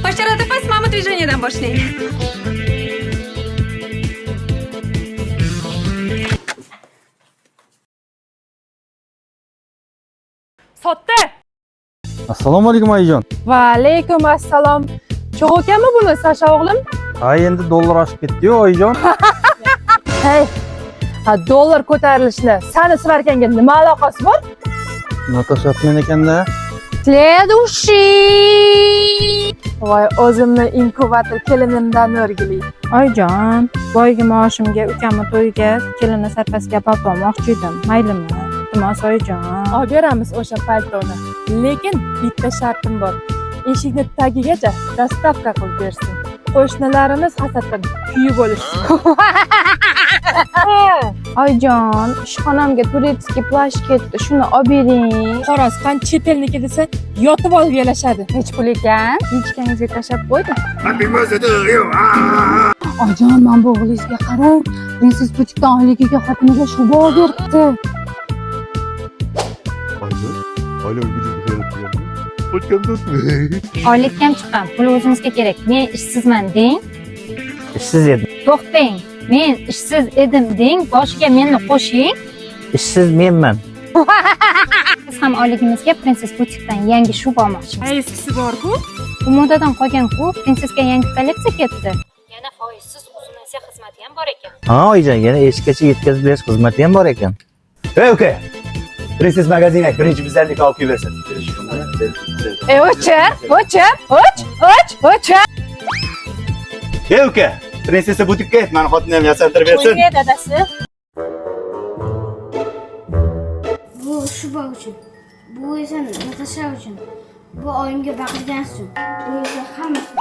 Başarılı pas Mahmut Vijanye'den başlayın. Sotte. Assalomu alaykum oyijon. Va alaykum assalom. Cho'g' ekanmi buni, Sasha o'g'lim? Ha, endi dollar oshib ketdi-yu oyijon. Hey. Ha, dollar ko'tarilishni sani svarkanga nima aloqasi bor? Natasha men ekanda. Следующий. Voy, o'zimni inkubator kelinimdan o'rgilay. Oyijon, boygi maoshimga ukamni to'yiga kelini sarpasiga palto olmoqchi edim. Maylimi? Iltimos oyijon. Olib beramiz o'sha paltoni. Lekin bitta shartim bor. Eshikni tagigacha dostavka qilib bersin. Qo'shnilarimiz hasaddan kuyib olishsin. Oyijon, ishxonamga turetskiy plash ketdi. Shuni olib bering. Qorosqan chet elniki desa, yotib olib yelashadi. Hech pul ekan. Yechkangizga tashlab qo'ydim. Happy birthday to you. Oyijon, men bu o'g'lingizga qarang. Prinses butikdan oyligiga xotiniga shuba olib beribdi. Hala gücü geldi. Hoş geldiniz. Oylik kam chiqqan, pul o'zimizga kerak. Men ishsizman deng. Ishsiz edim. To'xtang. Men ishsiz edim deng, boshiga meni qo'shing. Ishsiz menman. Biz ham oyligimizga Prinses butikdan yangi shuba olmoqchimiz. Eskisi bor-ku. Bu modadan qolgan-ku, Prinsesga yangi kolleksiya ketdi. Yana foizsiz uzun Osiyo xizmati ham bor ekan. Ha, oyijon, yana eshikkacha yetkazib berish xizmati ham bor ekan. Hey uka. Prenses magazine birinchi bizlarni olib kelsin. O'chir. Hey uka. Prinsesa butikka ayt, meni xotinim ham yasantirib bersin. Qo'yga dadasi. Bu Shuba uchun. Bu esa Natasha uchun. Bu oyimga baqirgan suv. Bu esa hammasi.